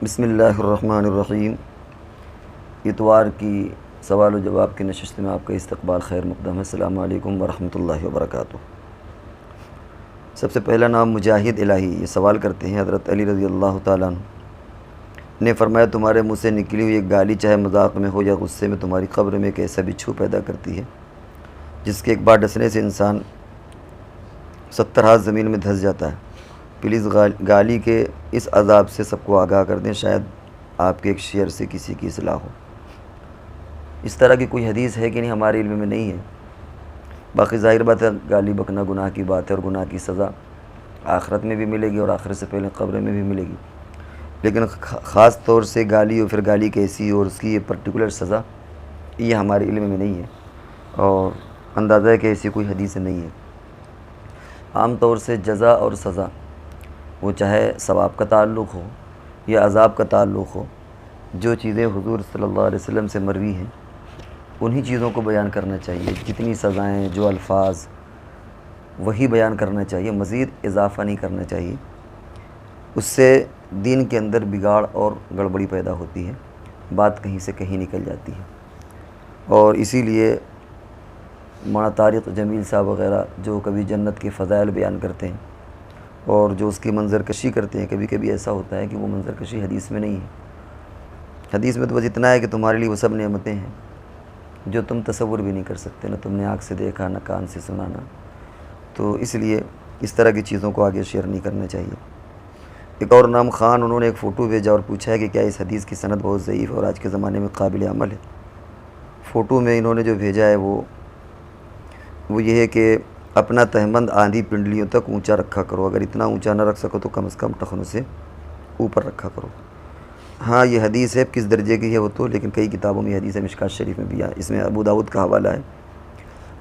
बिस्मिल्लाहिर्रहमानिर्रहीम। इतवार की सवाल व जवाब की नशिस्त में आपका इस्तकबाल खैर मुक़द्दम है। अस्सलामु अलैकुम वरहमतुल्लाहि वबरकातुहू। सबसे पहला नाम मुजाहिद इलाही, ये सवाल करते हैं हज़रत अली रज़ी अल्लाह ताला अन्हु ने फ़रमाया, तुम्हारे मुँह से निकली हुई एक गाली चाहे मजाक में हो या गुस्से में तुम्हारी क़ब्र में एक ऐसा बिच्छू पैदा करती है जिसके एक बार डसने से इंसान 70 हाथ ज़मीन में धंस जाता है। प्लीज़ गाली के इस अज़ाब से सबको आगाह कर दें, शायद आपके एक शेर से किसी की इस्लाह हो। इस तरह की कोई हदीस है कि नहीं, हमारे इल्म में नहीं है। बाकी ज़ाहिर बात है, गाली बकना गुनाह की बात है और गुनाह की सज़ा आखिरत में भी मिलेगी और आखिरत से पहले क़ब्र में भी मिलेगी। लेकिन ख़ास तौर से गाली और फिर गाली कैसी और उसकी ये पर्टिकुलर सज़ा, ये हमारे इल्म में नहीं है और अंदाज़ा है कि ऐसी कोई हदीस नहीं है। आम तौर से जज़ा और सज़ा, वो चाहे सवाब का ताल्लुक़ हो या अज़ाब का ताल्लुक़ हो, जो चीज़ें हुज़ूर सल्लल्लाहु अलैहि वसल्लम से मरवी हैं उन्हीं चीज़ों को बयान करना चाहिए। जितनी सज़ाएँ, जो अल्फाज, वही बयान करना चाहिए, मज़ीद इजाफ़ा नहीं करना चाहिए। उससे दीन के अंदर बिगाड़ और गड़बड़ी पैदा होती है, बात कहीं से कहीं निकल जाती है। और इसीलिए मौलाना तारिक़ जमील साहब वग़ैरह जो कभी जन्नत के फ़ज़ाइल बयान करते हैं और जो उसकी मंज़रकशी करते हैं, कभी कभी ऐसा होता है कि वो मंज़रकशी हदीस में नहीं है। हदीस में तो बस इतना है कि तुम्हारे लिए वो सब नेमतें हैं जो तुम तसव्वुर भी नहीं कर सकते, ना तुमने आँख से देखा, ना कान से सुना, ना। तो इसलिए इस तरह की चीज़ों को आगे शेयर नहीं करना चाहिए। एक और नाम ख़ान, उन्होंने एक फ़ोटो भेजा और पूछा है कि क्या इस हदीस की सनद बहुत ज़ईफ़ और आज के ज़माने में काबिल अमल है। फ़ोटो में इन्होंने जो भेजा है वो ये है कि अपना तहमंद आंधी पिंडलियों तक ऊंचा रखा करो, अगर इतना ऊंचा ना रख सको तो कम से कम टखनों से ऊपर रखा करो। हाँ, ये हदीस है, किस दर्जे की है वो तो, लेकिन कई किताबों में हदीस है, मिशकात शरीफ में भी है, इसमें अबू दाऊद का हवाला है।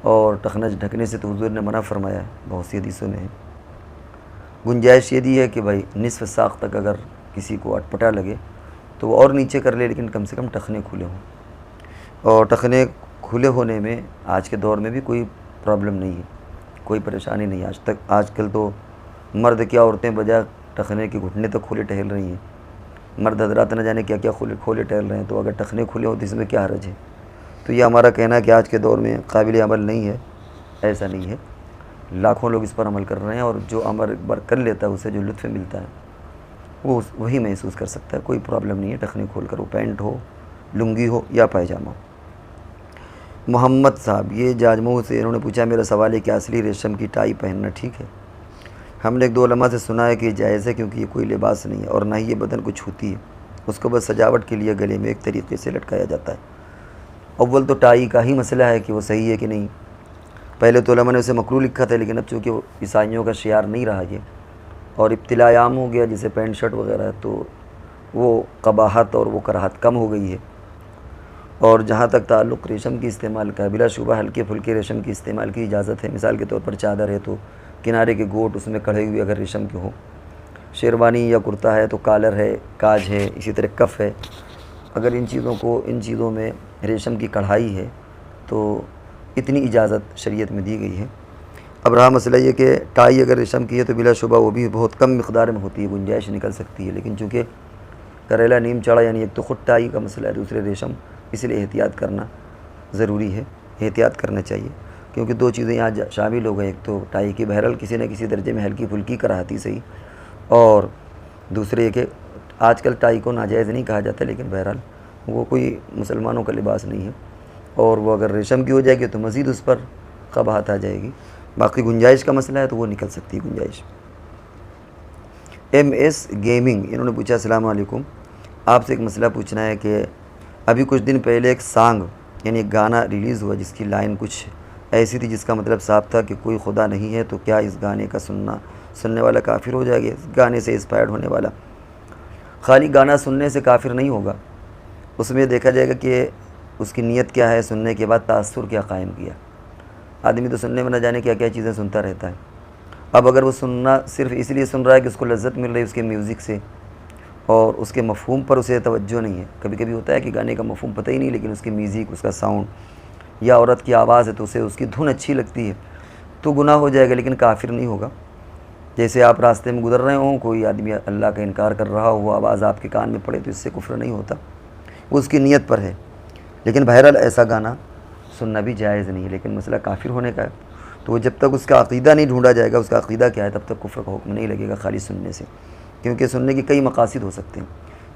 और टखना ढकने से तो हुज़ूर ने मना फरमाया है, बहुत सी हदीसों में है। गुंजाइश ये दी है कि भाई निसफ़ साक़ तक अगर किसी को अटपटा लगे तो वो और नीचे कर ले, लेकिन कम से कम टखने खुले हों। और टखने खुले होने में आज के दौर में भी कोई प्रॉब्लम नहीं है, कोई परेशानी नहीं। आज तक आजकल तो मर्द क्या औरतें बजाय टखने के घुटने तक खुले टहल रही हैं। मर्द हज़रात न जाने क्या क्या खोले टहल रहे हैं, तो अगर टखने खुले हो तो इसमें क्या हर्ज है। तो ये हमारा कहना है कि आज के दौर में काबिल अमल नहीं है, ऐसा नहीं है। लाखों लोग इस पर अमल कर रहे हैं और जो अमल एक बार कर लेता है उसे जो लुत्फ़ मिलता है वो वही महसूस कर सकता है। कोई प्रॉब्लम नहीं है टखने खोल कर, वो पैंट हो, लुंगी हो या पायजामा हो। मोहम्मद साहब, ये जाजमऊ से, इन्होंने पूछा, मेरा सवाल है कि असली रेशम की टाई पहनना ठीक है? हमने एक दो उलमा से सुना है कि जायज़ है, क्योंकि ये कोई लिबास नहीं है और ना ही ये बदन को छूती है, उसको बस सजावट के लिए गले में एक तरीक़े से लटकाया जाता है। अव्वल तो टाई का ही मसला है कि वो सही है कि नहीं। पहले तो उलमा ने उसे मकरूह लिखा था, लेकिन अब चूँकि वो ईसाइयों का शियार नहीं रहा ये और इब्तिला आम हो गया, जैसे पैंट शर्ट वगैरह, तो वो कबाहत और वो कराहत कम हो गई है। और जहाँ तक ताल्लुक़ रेशम की इस्तेमाल का, बिला शुबा हल्के फुल्के रेशम की इस्तेमाल की इजाज़त है। मिसाल के तौर पर चादर है तो किनारे के गोट उसमें कढ़े हुए अगर रेशम के हों, शेरवानी या कुर्ता है तो कॉलर है, काज है, इसी तरह कफ़ है, अगर इन चीज़ों में रेशम की कढ़ाई है तो इतनी इजाज़त शरीयत में दी गई है। अब रहा मसला ये कि टाई अगर रेशम की है तो बिला शुबा वो भी बहुत कम मिक़दार में होती है, गुंजाइश निकल सकती है। लेकिन चूँकि करेला नीम चढ़ा, यानी एक तो ख़ुद टाई का मसला है, दूसरे रेशम, इसलिए एहतियात करना ज़रूरी है, एहतियात करना चाहिए। क्योंकि दो चीज़ें यहाँ शामिल हो गई, एक तो टाई की बहरहाल किसी न किसी दर्जे में हल्की फुल्की कराहती सही, और दूसरे कि आजकल टाई को नाजायज़ नहीं कहा जाता, लेकिन बहरहाल वो कोई मुसलमानों का लिबास नहीं है और वो अगर रेशम की हो जाएगी तो मज़ीद उस पर कबाहत आ जाएगी। बाकी गुंजाइश का मसला है तो वो निकल सकती है गुंजाइश। MS गेमिंग, इन्होंने पूछा, अस्सलाम वालेकुम, आपसे एक मसला पूछना है कि अभी कुछ दिन पहले एक सॉन्ग यानी एक गाना रिलीज़ हुआ जिसकी लाइन कुछ ऐसी थी जिसका मतलब साफ था कि कोई खुदा नहीं है, तो क्या इस गाने का सुनने वाला काफिर हो जाएगा? इस गाने से इंस्पायर्ड होने वाला खाली गाना सुनने से काफिर नहीं होगा, उसमें देखा जाएगा कि उसकी नीयत क्या है, सुनने के बाद तासुर क्या कायम किया। आदमी तो सुनने में न जाने क्या क्या चीज़ें सुनता रहता है। अब अगर वो सुनना सिर्फ इसलिए सुन रहा है कि उसको लज्जत मिल रही है उसके म्यूज़िक से और उसके मफ़हूम पर उसे तवज्जो नहीं है, कभी कभी होता है कि गाने का मफ़हूम पता ही नहीं, लेकिन उसकी म्यूज़िक, उसका साउंड या औरत की आवाज़ है तो उसे उसकी धुन अच्छी लगती है, तो गुनाह हो जाएगा, लेकिन काफिर नहीं होगा। जैसे आप रास्ते में गुजर रहे हों, कोई आदमी अल्लाह का इनकार कर रहा हो, वो आवाज़ आपके कान में पड़े, तो इससे कुफ्र नहीं होता, वो उसकी नीयत पर है। लेकिन बहरहाल ऐसा गाना सुनना भी जायज़ नहीं है। लेकिन मसला काफिर होने का है, तो वो जब तक उसका अक़ीदा नहीं ढूंढा जाएगा, उसका अक़ीदा क्या है, तब तक कुफ्र का हुक्म नहीं लगेगा खाली सुनने से। क्योंकि सुनने के कई मकासिद हो सकते हैं।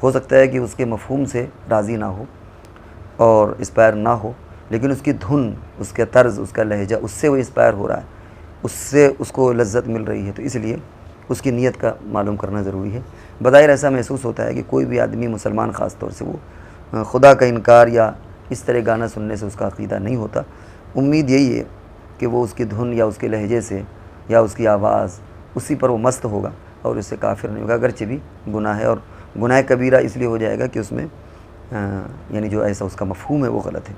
हो सकता है कि उसके मफ़हूम से राज़ी ना हो और इंस्पायर ना हो, लेकिन उसकी धुन, उसका तर्ज़, उसका लहजा, उससे वो इंस्पायर हो रहा है, उससे उसको लज्जत मिल रही है। तो इसलिए उसकी नीयत का मालूम करना ज़रूरी है। बज़ाहिर ऐसा महसूस होता है कि कोई भी आदमी, मुसलमान ख़ास तौर से, वो खुदा का इनकार या इस तरह गाना सुनने से उसका अक़ीदा नहीं होता। उम्मीद यही है कि वो उसकी धुन या उसके लहजे से या उसकी आवाज़, उसी पर वो मस्त होगा और उससे काफिर नहीं होगा, अगरचे भी गुनाह है। और गुनाह कबीरा इसलिए हो जाएगा कि उसमें यानी जो ऐसा उसका मफ़हूम है वो गलत है।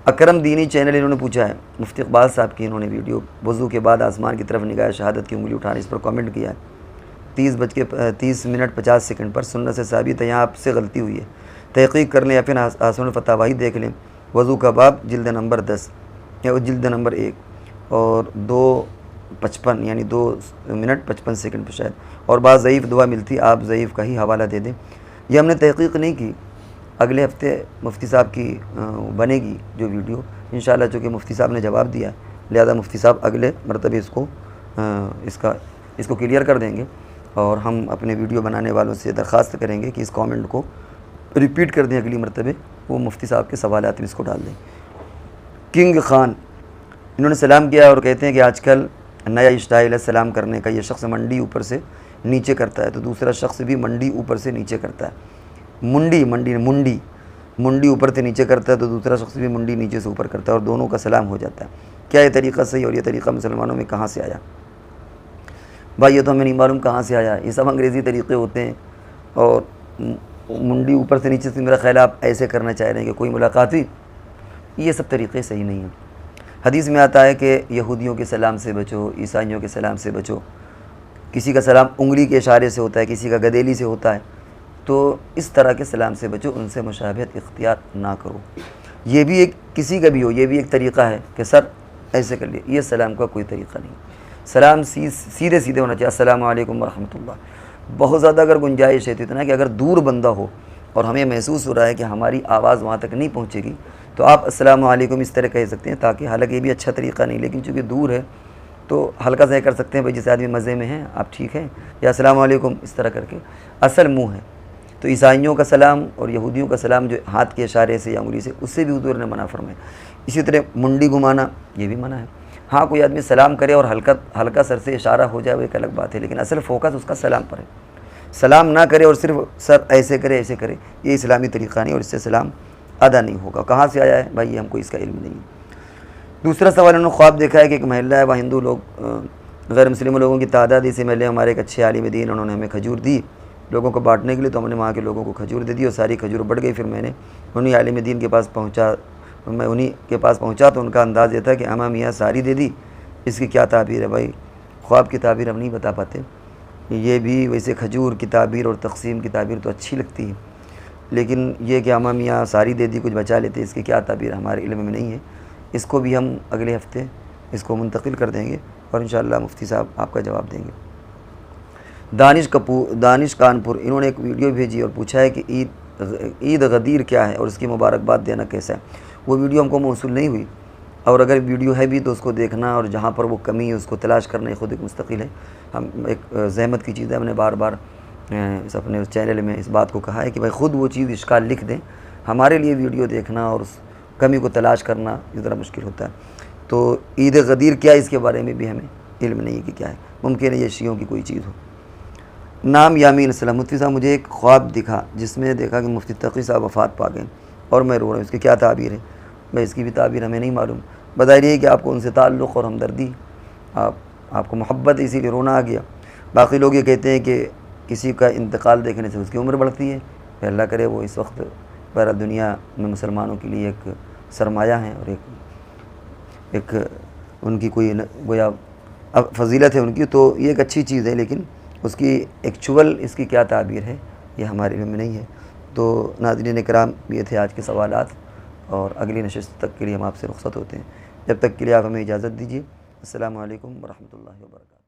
अकरम दीनी चैनल इन्होंने पूछा है, मुफ्ती इक़बाल साहब की इन्होंने वीडियो, वज़ू के बाद आसमान की तरफ निगाह शहादत की उंगली उठाने, इस पर कमेंट किया है 30:30 पर। सुन्नत से साबित है, यहाँ आपसे गलती हुई है, तहक़ीक़ कर लें या फिर आसन फतावाही देख लें। वज़ू का बाब जिल्द नंबर 10 या जिल्द नंबर 1 और 2:55 यानी 2:55 पर शायद। और बाद ज़ईफ़ दुआ मिलती, आप ज़ईफ़ का ही हवाला दे दें। यह हमने तहक़ीक़ नहीं की, अगले हफ्ते मुफ्ती साहब की बनेगी जो वीडियो इंशाअल्लाह। चूँकि मुफ्ती साहब ने जवाब दिया, लिहाजा मुफ्ती साहब अगले मरतबे इसको क्लियर कर देंगे। और हम अपने वीडियो बनाने वालों से दरख्वास्त करेंगे कि इस कमेंट को रिपीट कर दें अगली मरतबे, वो मुफ्ती साहब के सवालात में इसको डाल दें। किंग खान इन्होंने सलाम किया और कहते हैं कि आजकल नया स्टाइल है सलाम करने का, ये शख्स मंडी ऊपर से नीचे करता है तो दूसरा शख्स भी मंडी ऊपर से नीचे करता है। मुंडी ऊपर से नीचे करता है तो दूसरा शख्स भी मुंडी नीचे से ऊपर करता है और दोनों का सलाम हो जाता है। क्या ये तरीक़ा सही और ये तरीक़ा मुसलमानों में कहाँ से आया? भाई ये तो हमें नहीं मालूम कहाँ से आया, ये सब अंग्रेज़ी तरीक़े होते हैं। और मुंडी ऊपर से नीचे से, मेरा ख्याल आप ऐसे करना चाह रहे हैं कि कोई मुलाकात हुई, ये सब तरीक़े सही नहीं हैं। हदीस में आता है कि यहूदियों के सलाम से बचो, ईसाइयों के सलाम से बचो। किसी का सलाम उंगली के इशारे से होता है, किसी का गदेली से होता है, तो इस तरह के सलाम से बचो, उनसे मुशाबहत इख्तियार ना करो। ये भी एक, किसी का भी हो, ये भी एक तरीक़ा है कि सर ऐसे कर लिए, ये सलाम का कोई तरीक़ा नहीं। सलाम सीधे सीधे होना चाहिए, अस्सलामु अलैकुम व रहमतुल्लाह। बहुत ज़्यादा अगर गुंजाइश है तो इतना कि अगर दूर बंदा हो और हमें महसूस हो रहा है कि हमारी आवाज़ वहाँ तक नहीं पहुँचेगी, तो आप अस्सलामु अलैकुम इस तरह कह सकते हैं, ताकि हालांकि ये भी अच्छा तरीक़ा नहीं, लेकिन चूँकि दूर है तो हल्का सा कर सकते हैं, भाई जिस आदमी मज़े में है, आप ठीक हैं, या अस्सलामु अलैकुम इस तरह करके। असल मुँह है। तो ईसाइयों का सलाम और यहूदियों का सलाम जो हाथ के इशारे से या उंगली से, उससे भी हुज़ूर ने मना फरमाया। इसी तरह मुंडी घुमाना, ये भी मना है। हाँ, कोई आदमी सलाम करे और हल्का सर से इशारा हो जाए, वो एक अलग बात है, लेकिन असल फोकस उसका सलाम पर है। सलाम ना करे और सिर्फ सर ऐसे करे, ये इस्लामी तरीक़ा नहीं और इससे सलाम अदा नहीं होगा। कहाँ से आया है भाई, ये हमको इसका इल्म नहीं है। दूसरा सवाल, उन्होंने ख्वाब देखा है कि एक महल्ला है, वहाँ हिंदू लोग, गैर मुस्लिम लोगों की तादाद, इसी महल्ले हमारे एक अच्छे आलिम दीन, उन्होंने हमें खजूर दी लोगों को बांटने के लिए, तो हमने वहाँ के लोगों को खजूर दे दी और सारी खजूर बढ़ गई। फिर मैंने उन्हीं आलिम दीन के पास पहुँचा तो उनका अंदाज़ ये था कि अमा मियाँ सारी दे दी, इसकी क्या ताबीर है? भाई ख्वाब की ताबीर हम नहीं बता पाते, ये भी वैसे खजूर की ताबीर और तकसीम की ताबीर तो अच्छी लगती है, लेकिन ये कि अमा मियाँ सारी दे दी कुछ बचा लेते, इसकी क्या ताबीर हमारे इल्म में नहीं है। इसको भी हम अगले हफ्ते इसको मुंतकिल कर देंगे और इंशाअल्लाह मुफ्ती साहब आपका जवाब देंगे। दानिश कानपुर इन्होंने एक वीडियो भेजी और पूछा है कि ईद गदीर क्या है और इसकी मुबारकबाद देना कैसा है। वो वीडियो हमको मौसूल नहीं हुई, और अगर वीडियो है भी तो उसको देखना और जहाँ पर वो कमी है उसको तलाश करना ही खुद एक मुस्तकिल है। हम एक जहमत की चीज़ है, हमने बार बार इस अपने चैनल में इस बात को कहा है कि भाई ख़ुद वो चीज़ इश्काल लिख दें, हमारे लिए वीडियो देखना और उस कमी को तलाश करना ज़रा मुश्किल होता है। तो ईद गदीर क्या है, इसके बारे में भी हमें इल्म नहीं है कि क्या है, मुमकिन है ये शियों की कोई चीज़ हो। नाम यामीन सलाम, मुफ्ती साहब मुझे एक ख्वाब दिखा जिसमें देखा कि मुफ्ती तकी साहब वफ़ात पा गए और मैं रो रहा हूँ, इसकी क्या ताबीर है? भाई इसकी भी ताबीर हमें नहीं मालूम। बताइए है कि आपको उनसे ताल्लुक़ और हमदर्दी, आपको मोहब्बत है इसीलिए रोना आ गया। बाकी लोग ये कहते हैं कि किसी का इंतकाल देखने से उसकी उम्र बढ़ती है। अल्लाह करे वो इस वक्त पूरा दुनिया में मुसलमानों के लिए एक सरमाया है और एक उनकी कोई गोया अब फजीलत है उनकी, तो ये एक अच्छी चीज़ है, लेकिन उसकी एक्चुअल इसकी क्या ताबीर है ये हमारे इल्म में नहीं है। तो नाज़रीन इकराम, ये थे आज के सवालात और अगली नशिस्त तक के लिए हम आपसे रुख़्सत होते हैं। जब तक के लिए आप हमें इजाज़त दीजिए। अस्सलामु अलैकुम व रहमतुल्लाहि व बरकातहू।